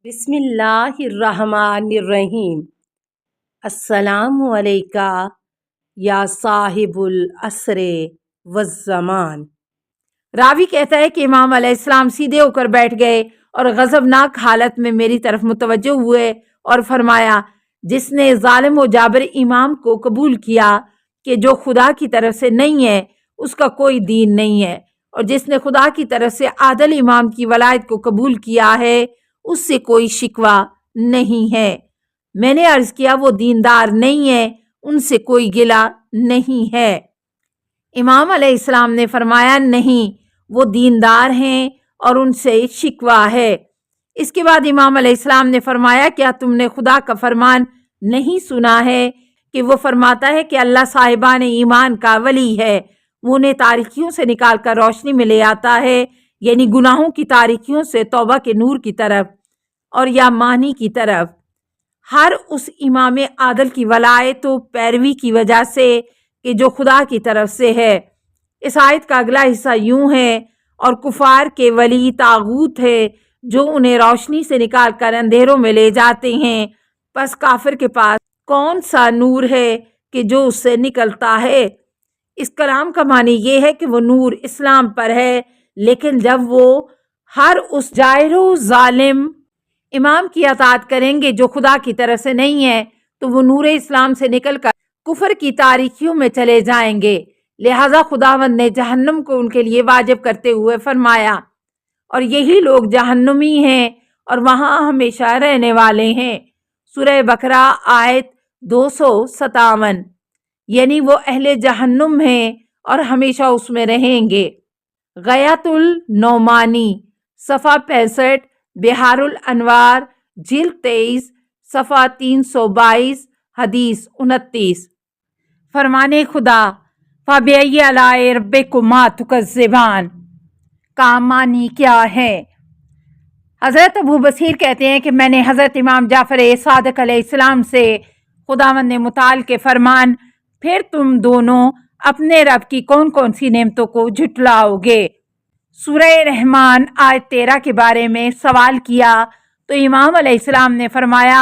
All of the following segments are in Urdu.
بسم اللہ الرحمن الرحیم۔ السلام علیکہ یا صاحب العصر والزمان۔ راوی کہتا ہے کہ امام علیہ السلام سیدھے ہو کر بیٹھ گئے اور غضبناک حالت میں میری طرف متوجہ ہوئے اور فرمایا، جس نے ظالم و جابر امام کو قبول کیا کہ جو خدا کی طرف سے نہیں ہے اس کا کوئی دین نہیں ہے، اور جس نے خدا کی طرف سے عادل امام کی ولایت کو قبول کیا ہے اس سے کوئی شکوہ نہیں ہے۔ میں نے عرض کیا وہ دیندار نہیں ہے، ان سے کوئی گلہ نہیں ہے۔ امام علیہ السلام نے فرمایا نہیں، وہ دیندار ہیں اور ان سے شکوہ ہے۔ اس کے بعد امام علیہ السلام نے فرمایا، کیا تم نے خدا کا فرمان نہیں سنا ہے کہ وہ فرماتا ہے کہ اللہ صاحبان ایمان کا ولی ہے، وہ انہیں تاریکیوں سے نکال کر روشنی میں لے آتا ہے، یعنی گناہوں کی تاریکیوں سے توبہ کے نور کی طرف اور یا معنی کی طرف۔ ہر اس امام عادل کی ولایت و پیروی کی وجہ سے کہ جو خدا کی طرف سے ہے۔ اس آیت کا اگلا حصہ یوں ہے، اور کفار کے ولی طاغوت ہے جو انہیں روشنی سے نکال کر اندھیروں میں لے جاتے ہیں، پس کافر کے پاس کون سا نور ہے کہ جو اس سے نکلتا ہے۔ اس کلام کا معنی یہ ہے کہ وہ نور اسلام پر ہے، لیکن جب وہ ہر اس جائر و ظالم امام کی اطاعت کریں گے جو خدا کی طرف سے نہیں ہے تو وہ نور اسلام سے نکل کر کفر کی تاریکیوں میں چلے جائیں گے۔ لہذا خداوند نے جہنم کو ان کے لیے واجب کرتے ہوئے فرمایا، اور یہی لوگ جہنمی ہیں اور وہاں ہمیشہ رہنے والے ہیں۔ سورہ بقرہ آیت 257، یعنی وہ اہل جہنم ہیں اور ہمیشہ اس میں رہیں گے۔ غیات النعمانی صفحہ 65، بحار الانوار جلد 23 صفحہ 322، حدیث 29۔ فرمانے خدا، فَبِأَيِّ آلَاءِ رَبِّكُمَا تُكَذِّبَانِ کا معنی کیا ہے؟ حضرت ابو بصیر کہتے ہیں کہ میں نے حضرت امام جعفر صادق علیہ السلام سے خداوند نے متعال کے فرمان، پھر تم دونوں اپنے رب کی کون کون سی نعمتوں کو جھٹلاؤ گے، سورہ رحمان آیت 13 کے بارے میں سوال کیا تو امام علیہ السلام نے فرمایا،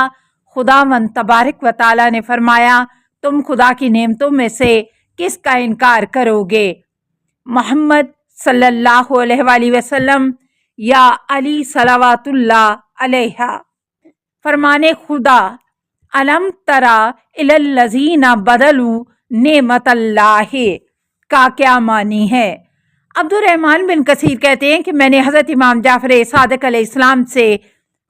خداوند تبارک و تعالی نے فرمایا، تم خدا کی نعمتوں میں سے کس کا انکار کرو گے؟ محمد صلی اللہ علیہ وآلہ وسلم یا علی صلوات اللہ علیہ۔ فرمانے خدا، الم تری الی الذین بدلوا نعمت اللہ کا کیا معنی ہے؟ عبد الرحمن بن کثیر کہتے ہیں کہ میں نے حضرت امام جعفر صادق علیہ السلام سے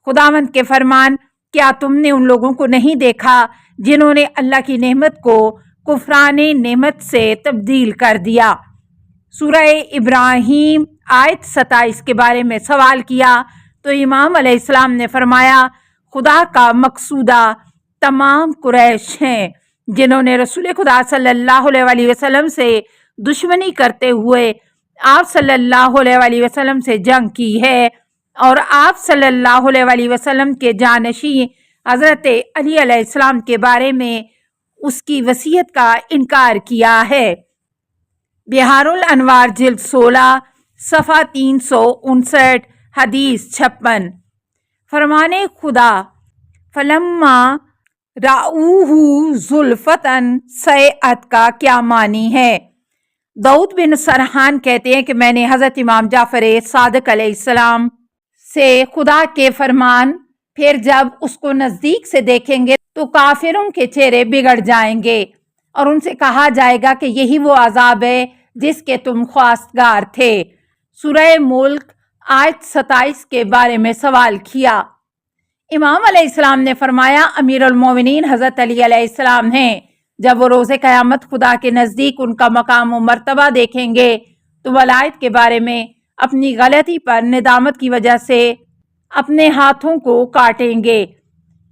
خداوند کے فرمان، کیا تم نے ان لوگوں کو نہیں دیکھا جنہوں نے اللہ کی نعمت کو کفران نعمت سے تبدیل کر دیا، سورہ ابراہیم آیت 27 کے بارے میں سوال کیا تو امام علیہ السلام نے فرمایا، خدا کا مقصودہ تمام قریش ہیں جنہوں نے رسول خدا صلی اللہ علیہ وآلہ وسلم سے دشمنی کرتے ہوئے آپ صلی اللہ علیہ وآلہ وسلم سے جنگ کی ہے، اور آپ صلی اللہ علیہ وآلہ وسلم کے جانشین حضرت علی علیہ السلام کے بارے میں اس کی وصیت کا انکار کیا ہے۔ بحار الانوار جلد 16 صفحہ 359، حدیث 56۔ فرمانے خدا، فلما رأوہ زلفۃ سیئت کا کیا معنی ہے؟ داؤد بن سرحان کہتے ہیں کہ میں نے حضرت امام جعفر صادق علیہ السلام سے خدا کے فرمان، پھر جب اس کو نزدیک سے دیکھیں گے تو کافروں کے چہرے بگڑ جائیں گے اور ان سے کہا جائے گا کہ یہی وہ عذاب ہے جس کے تم خواستگار تھے، سورہ ملک آیت 27 کے بارے میں سوال کیا۔ امام علیہ السلام نے فرمایا، امیر المومنین حضرت علی علیہ السلام ہیں، جب وہ روز قیامت خدا کے نزدیک ان کا مقام و مرتبہ دیکھیں گے تو ولایت کے بارے میں اپنی غلطی پر ندامت کی وجہ سے اپنے ہاتھوں کو کاٹیں گے۔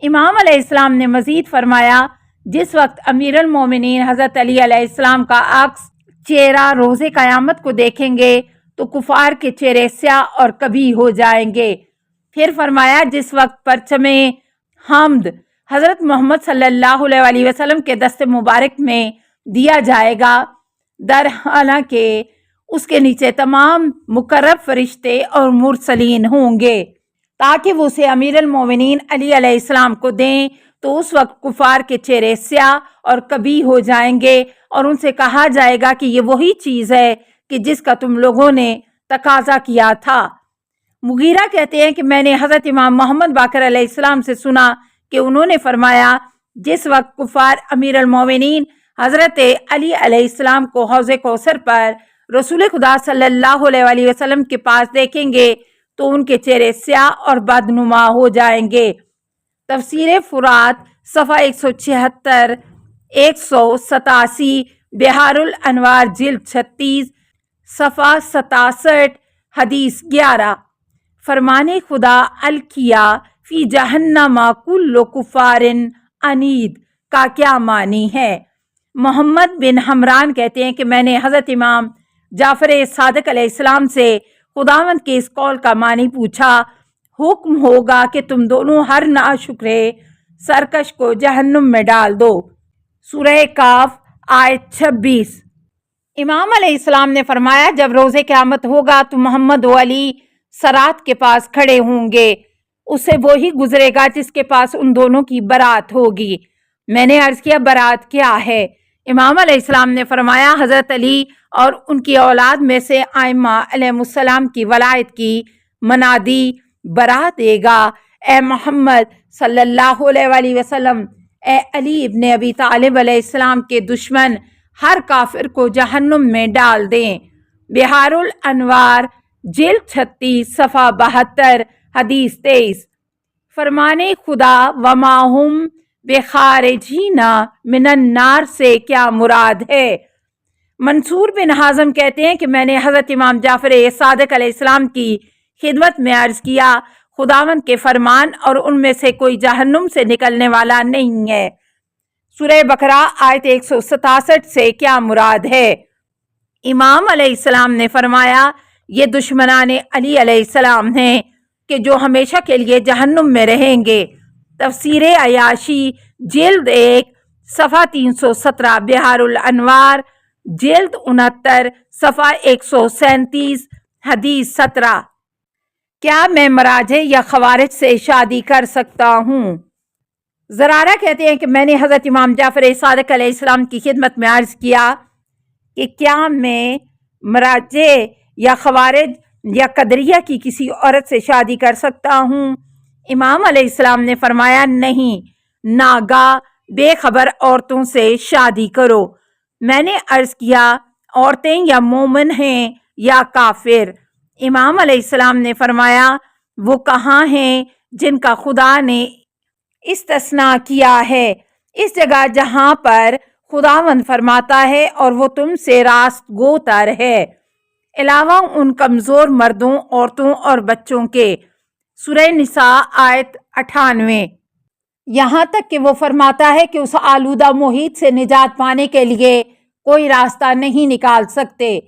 امام علیہ السلام نے مزید فرمایا، جس وقت امیر المومنین حضرت علی علیہ السلام کا عکس چہرہ روز قیامت کو دیکھیں گے تو کفار کے چہرے سیاہ اور کبھی ہو جائیں گے۔ پھر فرمایا، جس وقت پرچم حمد حضرت محمد صلی اللہ علیہ وآلہ وسلم کے دست مبارک میں دیا جائے گا، در حالانکہ اس کے نیچے تمام مقرب فرشتے اور مرسلین ہوں گے، کہا کہ وہ اسے امیر المومنین علی علیہ السلام کو دیں، تو اس وقت کفار کے چہرے سیاہ اور کبھی ہو جائیں گے اور ان سے کہا جائے گا کہ یہ وہی چیز ہے کہ جس کا تم لوگوں نے تقاضا کیا تھا۔ مغیرہ کہتے ہیں کہ میں نے حضرت امام محمد باقر علیہ السلام سے سنا کہ انہوں نے فرمایا، جس وقت کفار امیر المومنین حضرت علی علیہ السلام کو حوض کوثر پر رسول خدا صلی اللہ علیہ وآلہ وسلم کے پاس دیکھیں گے تو ان کے چہرے سیاہ اور بدنما ہو جائیں گے۔ تفسیر فرات صفحہ 176 187، بحار الانوار جلد 36 صفحہ 67، حدیث 11۔ فرمان خدا الکیا فی جہنم کل کفار عنید کا کیا معنی ہے؟ محمد بن حمران کہتے ہیں کہ میں نے حضرت امام جعفر صادق علیہ السلام سے خداوند کے اس قول کا معنی پوچھا، حکم ہوگا کہ تم دونوں ہر ناشکرے سرکش کو جہنم میں ڈال دو۔ سورہ کاف آیت 26۔ امام علیہ السلام نے فرمایا، جب روز قیامت ہوگا تو محمد و علی صراط کے پاس کھڑے ہوں گے، اس سے وہی گزرے گا جس کے پاس ان دونوں کی برات ہوگی۔ میں نے عرض کیا، برات کیا ہے؟ امام علیہ السلام نے فرمایا، حضرت علی اور ان کی اولاد میں سے ائمہ علیہ السلام کی ولایت کی منادی برات دے گا، اے محمد صلی اللہ علیہ وآلہ وسلم، اے علی ابن ابی طالب علیہ السلام کے دشمن ہر کافر کو جہنم میں ڈال دیں۔ بحار الانوار جلد 36 صفحہ 72، حدیث 23۔ فرمان خدا وما ہم بخارجین من النار سے کیا مراد ہے؟ منصور بن حازم کہتے ہیں کہ میں نے حضرت امام جعفر صادق علیہ السلام کی خدمت میں عرض کیا، خداوند کے فرمان اور ان میں سے کوئی جہنم سے نکلنے والا نہیں ہے۔ سورہ بقرہ آیت 167 سے کیا مراد ہے؟ امام علیہ السلام نے فرمایا، یہ دشمنان علی علیہ السلام ہیں کہ جو ہمیشہ کے لیے جہنم میں رہیں گے۔ تفسیر عیاشی جلد 1 صفحہ 317، بحار الانوار جلد 69 صفحہ 137، حدیث 17۔ کیا میں مراجع یا خوارج سے شادی کر سکتا ہوں؟ زرارہ کہتے ہیں کہ میں نے حضرت امام جعفر صادق علیہ السلام کی خدمت میں عرض کیا کہ کیا میں مراجع یا خوارج یا قدریہ کی کسی عورت سے شادی کر سکتا ہوں؟ امام علیہ السلام نے فرمایا، نہیں، ناگاہ بے خبر عورتوں سے شادی کرو۔ میں نے عرض کیا، عورتیں یا مومن ہیں یا کافر؟ امام علیہ السلام نے فرمایا، وہ کہاں ہیں جن کا خدا نے استثناء کیا ہے، اس جگہ جہاں پر خداوند فرماتا ہے اور وہ تم سے راست گو تر ہے، علاوہ ان کمزور مردوں، عورتوں اور بچوں کے۔ سورہ نساء آیت 98۔ یہاں تک کہ وہ فرماتا ہے کہ اس آلودہ محیط سے نجات پانے کے لیے کوئی راستہ نہیں نکال سکتے۔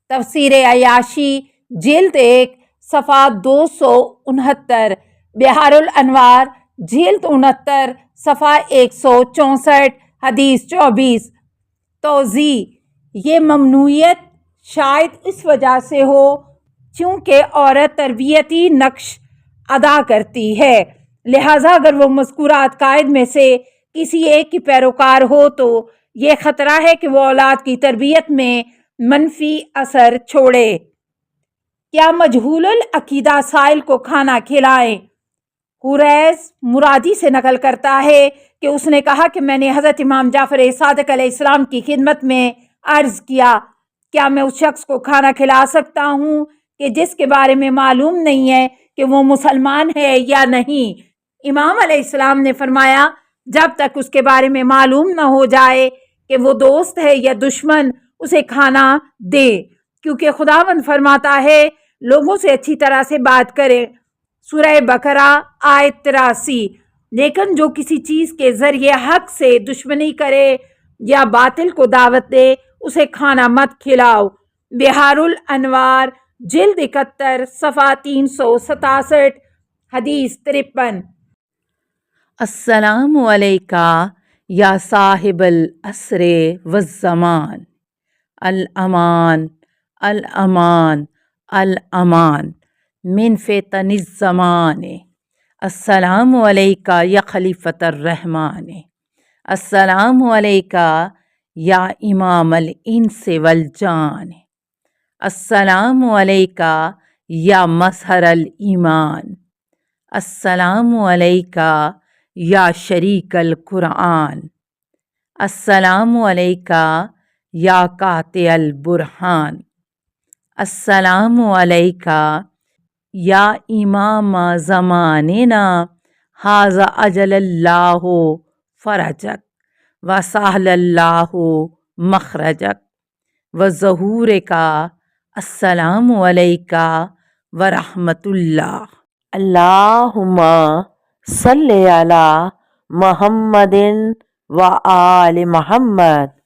تفسیر عیاشی جلد 1 صفحہ 269، بحار الانوار جلد 69 صفحہ 164، حدیث 24۔ توضیح، یہ ممنوعیت شاید اس وجہ سے ہو چونکہ عورت تربیتی نقش ادا کرتی ہے، لہٰذا اگر وہ مذکورات قائد میں سے کسی ایک کی پیروکار ہو تو یہ خطرہ ہے کہ وہ اولاد کی تربیت میں منفی اثر چھوڑے۔ کیا مجہول العقیدہ سائل کو کھانا کھلائیں؟ حریث مرادی سے نقل کرتا ہے کہ اس نے کہا کہ میں نے حضرت امام جعفر صادق علیہ السلام کی خدمت میں عرض کیا، کیا میں اس شخص کو کھانا کھلا سکتا ہوں کہ جس کے بارے میں معلوم نہیں ہے کہ وہ مسلمان ہے یا نہیں؟ امام علیہ السلام نے فرمایا، جب تک اس کے بارے میں معلوم نہ ہو جائے کہ وہ دوست ہے یا دشمن، اسے کھانا دے، کیونکہ خداوند فرماتا ہے لوگوں سے اچھی طرح سے بات کریں۔ سورہ بقرہ آیت 83۔ لیکن جو کسی چیز کے ذریعے حق سے دشمنی کرے یا باطل کو دعوت دے، اسے کھانا مت کھلاؤ۔ بحار الانوار جلد 71 صفحہ 367، حدیث 53۔ السلام علیکہ یا صاحب العصر والزمان، الامان الامان الامان من فتن الزمان۔ السلام علیکہ یا خلیفۃ الرحمن، السلام علیکہ یا امام الانس والجان، السلام علیکہ یا مظہر الایمان، السلام علیکہ یا شریک القرآن، السلام علیکہ یا قاطع البرہان، السلام علیکہ یا امام زماننا ھذا اجل اللہ فرجک وسہل اللہ مخرجک وظہور کا، السلام علیکہ ورحمۃ اللہ۔ اللہم صلی علی محمد و آل محمد۔